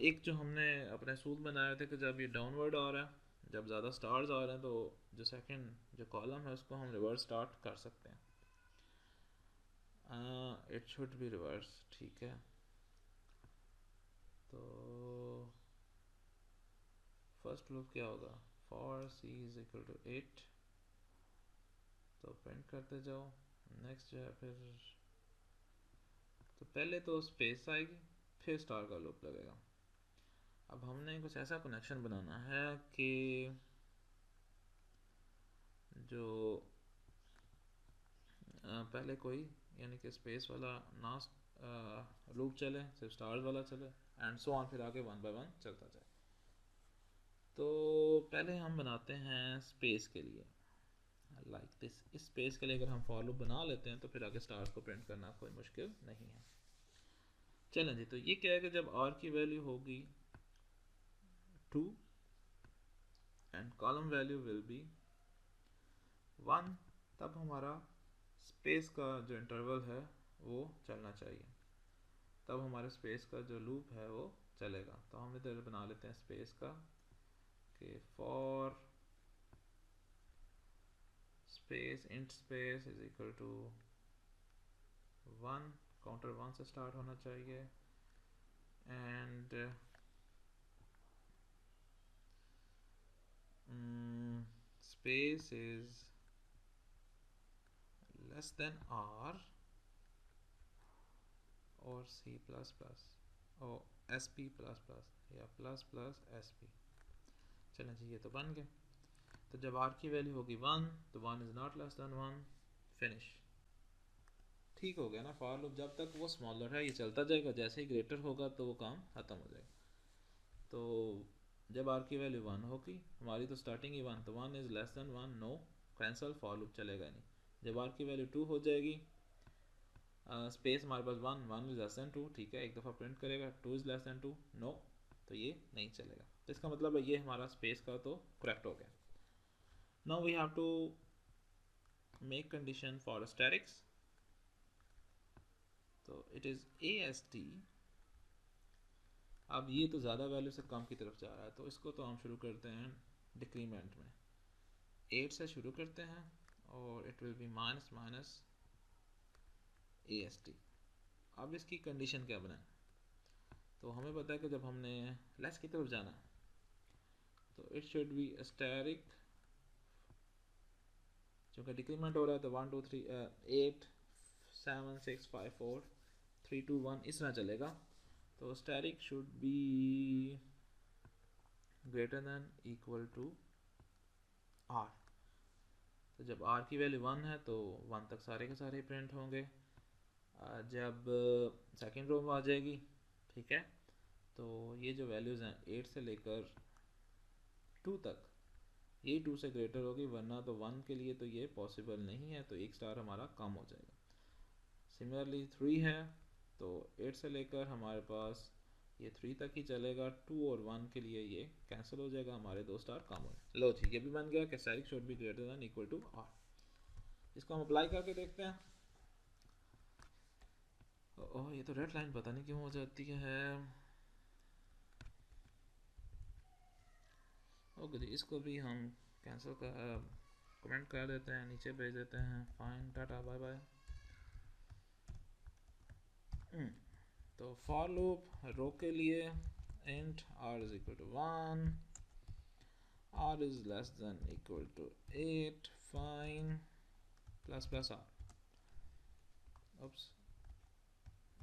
एक जो हमने अपने असूल बनाए थे कि जब ये डाउनवर्ड आ रहा है, जब ज़्यादा स्टार्स आ रहे हैं, तो जो सेकंड जो कॉलम है उसको हम रिवर्स स्टार्ट कर सकते हैं। इट शुड बी रिवर्स, ठीक है। तो फर्स्ट लूप क्या होगा, for c is equal to 8, तो प्रिंट करते जाओ। नेक्स्ट जो है फिर, तो पहले तो स्पेस आएगी, फिर स्टार का लूप लगेगा। अब हमने कुछ ऐसा कनेक्शन बनाना है कि जो पहले कोई यानी कि स्पेस वाला ना लूप चले, सिर्फ स्टार्स वाला चले, एंड सो ऑन, फिर आगे वन बाय वन चलता जाए। तो पहले हम बनाते हैं स्पेस के लिए लाइक दिस। इस स्पेस के लिए अगर हम फॉर लूप बना लेते हैं तो फिर आगे स्टार्स को प्रिंट करना कोई मुश्किल नहीं है। चलें जी, तो ये क्या है कि जब आर की वैल्यू होगी 2 and column value will be 1, तब हमारा स्पेस का जो इंटरवल है वो चलना चाहिए, तब हमारे स्पेस का जो लूप है वो चलेगा। तो हम इधर बना लेते हैं स्पेस का कि for space int space is equal to 1, counter 1 से स्टार्ट होना चाहिए, and space is less than r और c प्लस प्लस और sp प्लस प्लस या प्लस प्लस sp। चलें जी, ये तो बन गए। तो जब r की वैल्यू होगी 1 तो 1 is not less than 1, finish. ठीक हो गया ना। फॉर लूप जब तक वो स्मॉलर है ये चलता जाएगा, जैसे ही ग्रेटर होगा तो वो काम ख़त्म हो जाएगा। तो जब r की वैल्यू 1 होगी, हमारी तो स्टार्टिंग ही 1, तो 1 is less than 1, no cancel, for loop चलेगा नहीं। जब r की वैल्यू 2 हो जाएगी, स्पेस हमारे पास 1 इज़ लेस देन 2, ठीक है, एक दफ़ा प्रिंट करेगा 2 इज़ लेस देन 2, नो, तो ये नहीं चलेगा। तो इसका मतलब है ये हमारा स्पेस का तो करेक्ट हो गया। Now we have to make condition for statics. तो इट इज़ AST। अब ये तो ज़्यादा वैल्यू से कम की तरफ जा रहा है, तो इसको तो हम शुरू करते हैं डिक्रीमेंट में, 8 से शुरू करते हैं और it will B minus minus AST। अब इसकी कंडीशन क्या बनाए, तो हमें पता है कि जब हमने लेस की तरफ जाना तो इट शुड बी स्टैटिक, चूँकि डिक्रीमेंट हो रहा है तो 1 2 3 8 7 6 5 4 3 2 1 इस तरह चलेगा। तो static should be greater than equal to r. तो जब आर की वैल्यू 1 है तो 1 तक सारे के सारे प्रिंट होंगे। जब सेकेंड रो में आ जाएगी, ठीक है, तो ये जो वैल्यूज़ हैं 8 से लेकर 2 तक, ये 2 से ग्रेटर होगी, वरना तो 1 के लिए तो ये पॉसिबल नहीं है, तो 1 स्टार हमारा कम हो जाएगा। सिमिलरली 3 है तो 8 से लेकर हमारे पास ये 3 तक ही चलेगा, 2 और 1 के लिए ये कैंसिल हो जाएगा, हमारे 2 स्टार कम हो। लो जी, ये भी बन गया कि static should be greater than equal to r. इसको हम अप्लाई करके देखते हैं। ओह, ये तो रेड लाइन पता नहीं क्यों हो जाती है। ओके जी, इसको भी हम कैंसिल कर कमेंट कर देते हैं, नीचे भेज देते हैं। Fine, tata, bye bye. तो फॉर लूप रो के लिए int r is equal to 1, r is less than equal to 8, fine, plus plus r।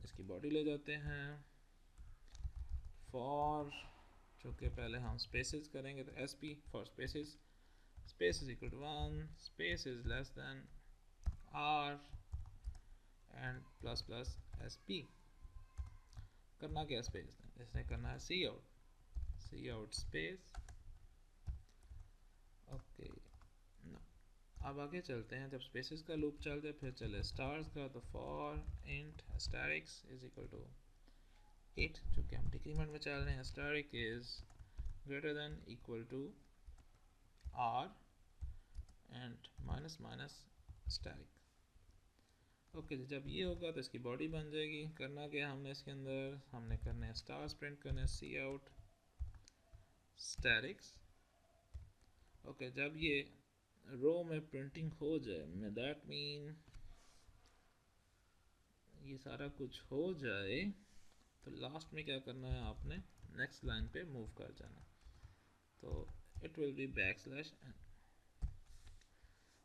इसकी बॉडी ले जाते हैं। फॉर, चूँकि पहले हम स्पेसेस करेंगे तो sp for spaces, space is equal to 1, space is less than r and plus plus sp। करना क्या स्पेस है, इसने करना है सी आउट स्पेस। ओके, अब आगे चलते हैं। जब स्पेसेस का लूप चलते फिर चले स्टार्स का, तो for int statics is equal to 8, चूँकि हम डिक्रीमेंट में चल रहे हैं, static is greater than equal to r and minus minus static. Okay जी, जब ये होगा तो इसकी बॉडी बन जाएगी। करना क्या हमने इसके अंदर, हमने करने हैं स्टार्स प्रिंट करने हैं सी आउट स्टैटिक्स। ओके, जब ये रो में प्रिंटिंग हो जाए, दैट मीन ये सारा कुछ हो जाए, तो लास्ट में क्या करना है, आपने नेक्स्ट लाइन पे मूव कर जाना। तो it will B backslash n।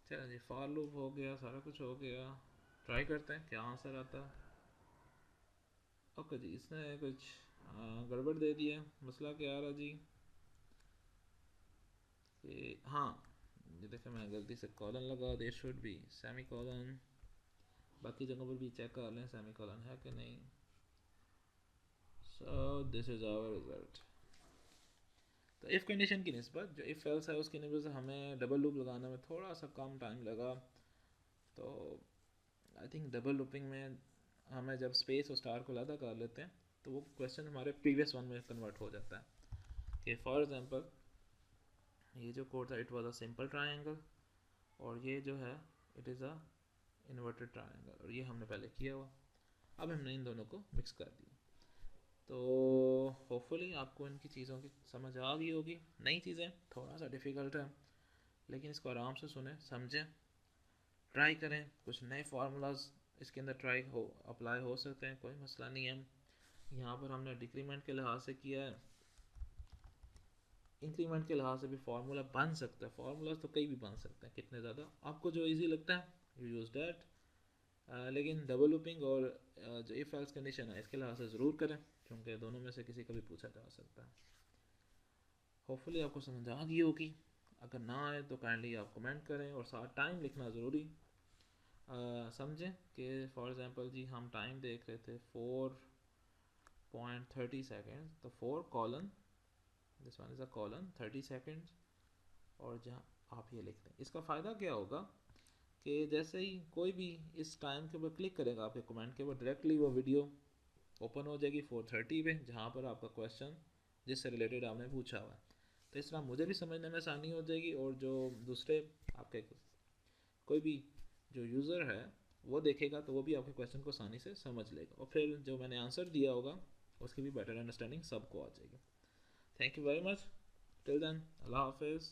चलो जी, फॉर लूप हो गया, सारा कुछ हो गया। ट्राई करते हैं क्या आंसर आता है। ओके जी, इसने कुछ गड़बड़ दे दिया। मसला क्या आ रहा जी कि हाँ, ये देखें मैं गलती से कॉलन लगा, there should be semicolon. बाकी जगहों पर भी चेक कर लें सेमी कॉलन है कि नहीं। So this is our result. तो इफ़ कंडीशन की निस्बत जो इफ़ एल्स है उसकी निस्बत से हमें डबल लूप लगाने में थोड़ा सा कम टाइम लगा। तो आई थिंक डबल लूपिंग में हमें जब स्पेस और स्टार को अलग कर लेते हैं तो वो क्वेश्चन हमारे प्रीवियस वन में कन्वर्ट हो जाता है। कि फॉर एग्जांपल ये जो कोड था, it was a simple triangle, और ये जो है it is a inverted triangle, और ये हमने पहले किया हुआ। अब हमने इन दोनों को मिक्स कर दिया। तो होपफुली आपको इनकी चीज़ों की समझ आ गई होगी। नई चीज़ें थोड़ा सा डिफ़िकल्ट है, लेकिन इसको आराम से सुने समझें, ट्राई करें। कुछ नए फार्मूलाज इसके अंदर ट्राई हो अप्लाई हो सकते हैं, कोई मसला नहीं है। यहाँ पर हमने डिक्रीमेंट के लिहाज से किया है, इंक्रीमेंट के लिहाज से भी फार्मूला बन सकता है। फार्मूलाज तो कई भी बन सकते हैं, कितने ज़्यादा आपको जो इजी लगता है यू यूज़ डैट। लेकिन डबल लूपिंग और जो इफ़ एल्स कंडीशन है इसके लिहाज से ज़रूर करें, क्योंकि दोनों में से किसी का भी पूछा जा सकता है। होपफुली आपको समझ आ गई होगी। अगर ना आए तो काइंडली आप कमेंट करें, और साथ टाइम लिखना ज़रूरी समझें कि फॉर एग्ज़ाम्पल जी हम टाइम देख रहे थे 4.30 सेकेंड, तो 4 colon, this one is a colon 30 seconds, और जहाँ आप ये लिखते हैं। इसका फ़ायदा क्या होगा कि जैसे ही कोई भी इस टाइम के ऊपर क्लिक करेगा आपके कमेंट के ऊपर, डायरेक्टली वो वीडियो ओपन हो जाएगी 4:30 पे, जहाँ पर आपका क्वेश्चन जिससे रिलेटेड आपने पूछा हुआ है। तो इस तरह मुझे भी समझने में आसानी हो जाएगी, और जो दूसरे आपके कोई भी जो यूज़र है वो देखेगा तो वो भी आपके क्वेश्चन को आसानी से समझ लेगा, और फिर जो मैंने आंसर दिया होगा उसकी भी बेटर अंडरस्टैंडिंग सबको आ जाएगी। Thank you very much. Till then, अल्लाह हाफिज़।